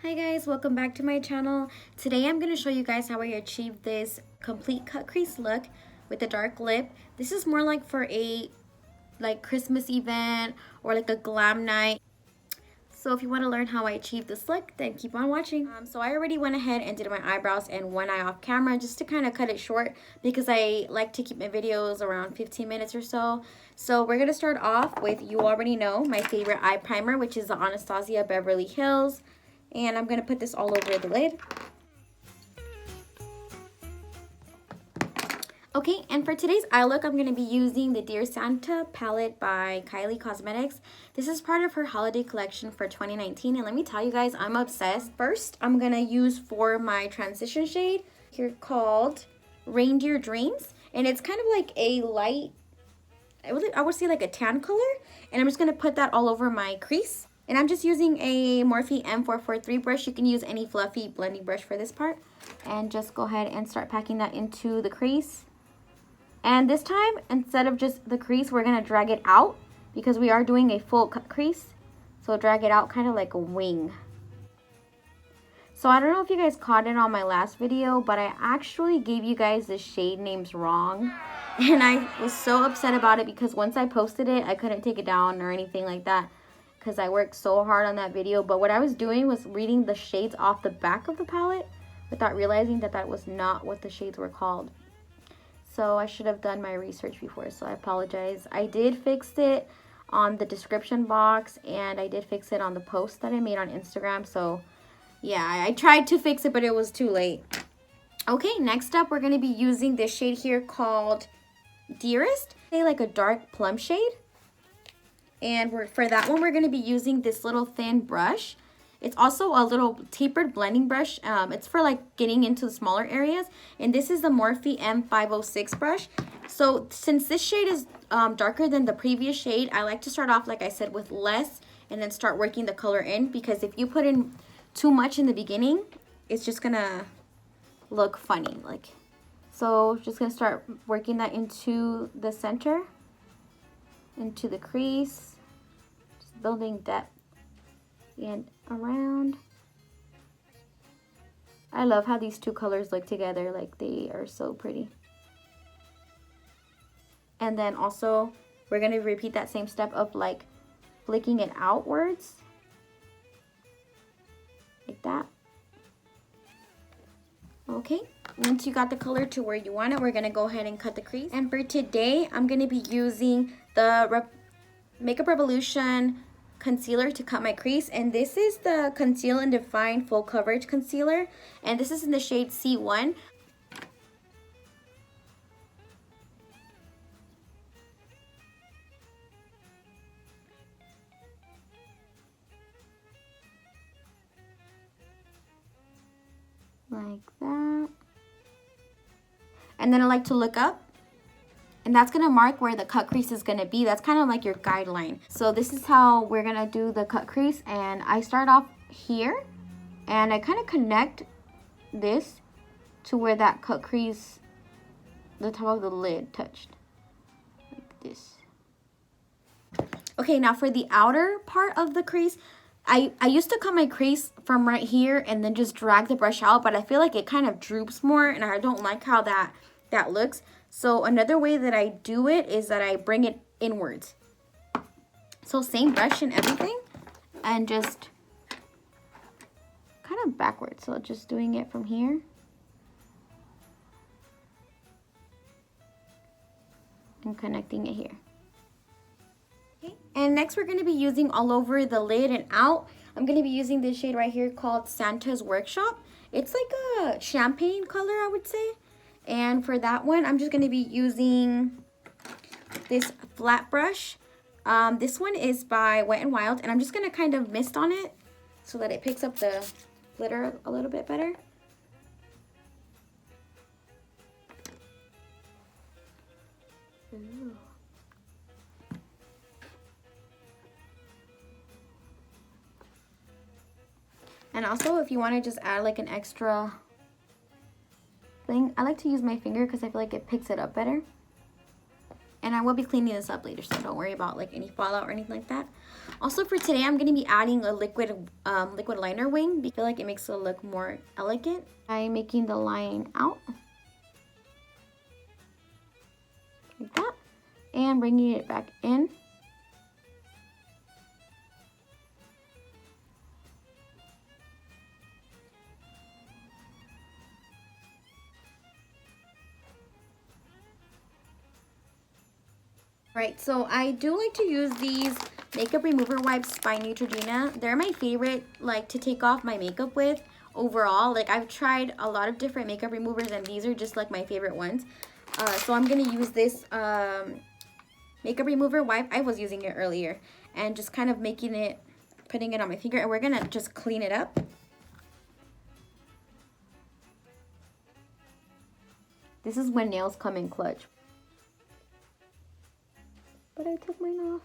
Hi guys, welcome back to my channel. Today I'm going to show you guys how I achieved this complete cut crease look with a dark lip. This is more like for a Christmas event or like a glam night. So if you want to learn how I achieved this look, then keep on watching. So I already went ahead and did my eyebrows and one eye off camera just to kind of cut it short because I like to keep my videos around 15 minutes or so. So we're going to start off with, you already know, my favorite eye primer, which is the Anastasia Beverly Hills. And I'm going to put this all over the lid. Okay, and for today's eye look, I'm going to be using the Dear Santa palette by Kylie Cosmetics. This is part of her holiday collection for 2019, and let me tell you guys, I'm obsessed. First, I'm going to use for my transition shade here called Reindeer Dreams, and it's kind of like a light, I would say like a tan color, and I'm just going to put that all over my crease. And I'm just using a Morphe M443 brush. You can use any fluffy blending brush for this part. And just go ahead and start packing that into the crease. And this time, instead of just the crease, we're going to drag it out because we are doing a full cut crease. So drag it out kind of like a wing. So I don't know if you guys caught it on my last video, but I actually gave you guys the shade names wrong. And I was so upset about it because once I posted it, I couldn't take it down or anything like that, because I worked so hard on that video. But what I was doing was reading the shades off the back of the palette without realizing that that was not what the shades were called. So I should have done my research before, so I apologize. I did fix it on the description box, and I did fix it on the post that I made on Instagram. So yeah, I tried to fix it, but it was too late. Okay, next up, we're going to be using this shade here called Dearest. Say like a dark plum shade. And for that one, we're going to be using this little thin brush. It's also a little tapered blending brush. It's for like getting into the smaller areas. And this is the Morphe M506 brush. So since this shade is darker than the previous shade, I like to start off, like I said, with less and then start working the color in. Because if you put in too much in the beginning, it's just going to look funny. So just going to start working that into the center, into the crease, just building depth and around. I love how these two colors look together, like they are so pretty. And then also we're going to repeat that same step of like flicking it outwards like that. Okay, once you got the color to where you want it, we're going to go ahead and cut the crease. And for today, I'm going to be using the Makeup Revolution concealer to cut my crease. And this is the Conceal and Define Full Coverage Concealer. And this is in the shade C1. Like that. And then I like to look up, and that's going to mark where the cut crease is going to be. That's kind of like your guideline. So this is how we're going to do the cut crease. And I start off here, and I kind of connect this to where that cut crease, the top of the lid touched. Like this. Okay, now for the outer part of the crease, I used to cut my crease from right here and then just drag the brush out, but I feel like it kind of droops more, and I don't like how that looks. So another way that I do it is that I bring it inwards. So same brush and everything, and just kind of backwards. So just doing it from here. And connecting it here. And next we're going to be using all over the lid and out. I'm going to be using this shade right here called Santa's Workshop. It's like a champagne color, I would say. And for that one, I'm just going to be using this flat brush. This one is by Wet n Wild, and I'm just going to kind of mist on it so that it picks up the glitter a little bit better. Ooh. And also, if you want to just add like an extra thing, I like to use my finger because I feel like it picks it up better. And I will be cleaning this up later, so don't worry about like any fallout or anything like that. Also for today, I'm going to be adding a liquid liner wing. I feel like it makes it look more elegant. I'm making the line out like that and bringing it back in. Right, so I do like to use these makeup remover wipes by Neutrogena. They're my favorite, like, to take off my makeup with overall. Like, I've tried a lot of different makeup removers, and these are just like my favorite ones. So I'm gonna use this makeup remover wipe. I was using it earlier, and just kind of putting it on my finger, and we're gonna just clean it up. This is when nails come in clutch. But I took mine off.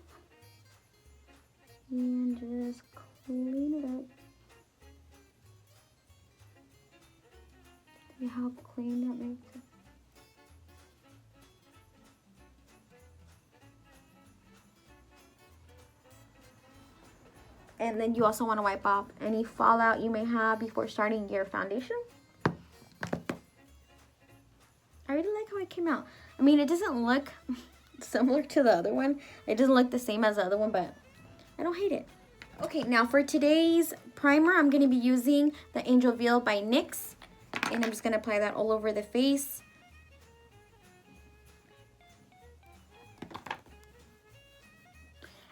And just clean it up. See how clean that makes it. And then you also want to wipe off any fallout you may have before starting your foundation. I really like how it came out. I mean, it doesn't look similar to the other one. It doesn't look the same as the other one, but I don't hate it. Okay, now for today's primer, I'm going to be using the Angel Veil by NYX. And I'm just going to apply that all over the face.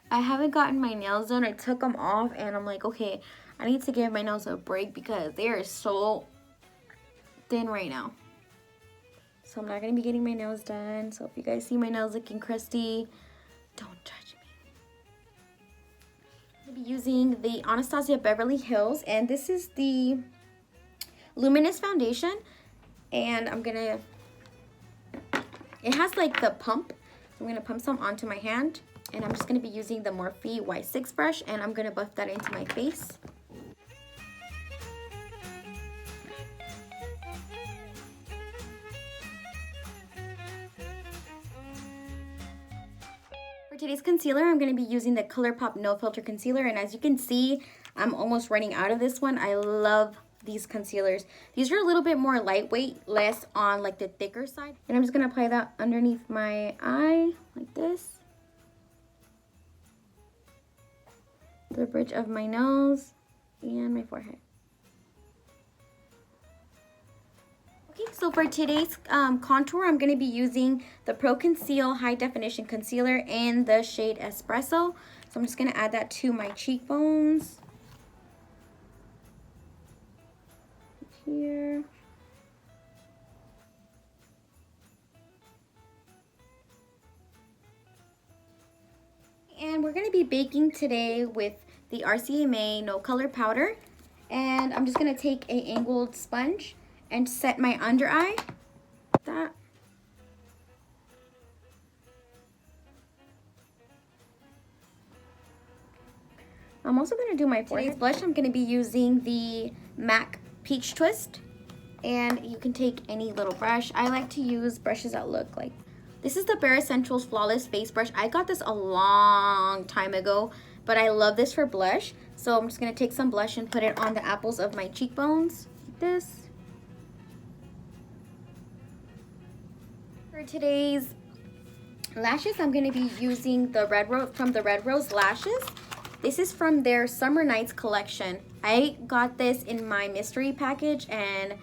I haven't gotten my nails done. I took them off and I'm like, okay, I need to give my nails a break because they are so thin right now. So I'm not going to be getting my nails done. So if you guys see my nails looking crusty, don't judge me. I'm going to be using the Anastasia Beverly Hills. And this is the Luminous foundation. And I'm going to, it has like the pump. So I'm going to pump some onto my hand. And I'm just going to be using the Morphe Y6 brush. And I'm going to buff that into my face. Today's concealer, I'm going to be using the Colourpop No Filter Concealer, and as you can see, I'm almost running out of this one. I love these concealers. These are a little bit more lightweight, less on like the thicker side. And I'm just going to apply that underneath my eye, like this. The bridge of my nose and my forehead. So for today's contour, I'm going to be using the Pro Conceal High Definition Concealer in the shade Espresso. So I'm just going to add that to my cheekbones. Here. And we're going to be baking today with the RCMA No Color Powder. And I'm just going to take an angled sponge and set my under eye. That. I'm also going to do my forehead. Today's blush, I'm going to be using the MAC Peach Twist. And you can take any little brush. I like to use brushes that look like. This is the Bare Essentials Flawless Face Brush. I got this a long time ago, but I love this for blush. So I'm just going to take some blush and put it on the apples of my cheekbones, like this. For today's lashes, I'm going to be using the from the Rose Lashes. This is from their Summer Nights collection. I got this in my mystery package and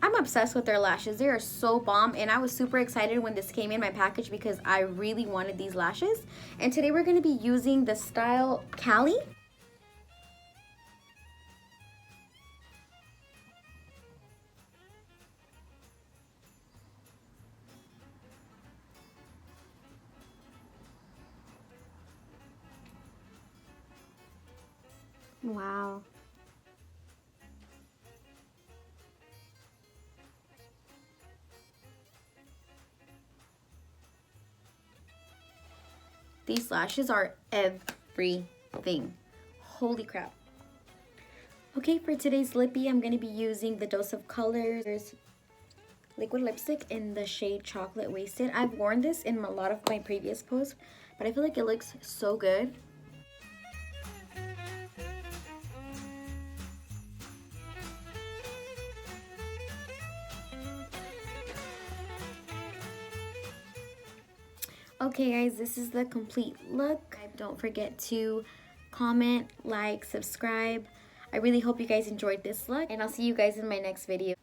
I'm obsessed with their lashes. They are so bomb, and I was super excited when this came in my package because I really wanted these lashes. And today we're going to be using the style Cali. Wow. These lashes are everything. Holy crap. Okay, for today's lippy, I'm going to be using the Dose of Colors liquid lipstick in the shade Chocolate Wasted. I've worn this in a lot of my previous posts, but I feel like it looks so good. Okay guys, this is the complete look. Don't forget to comment, like, subscribe. I really hope you guys enjoyed this look, and I'll see you guys in my next video.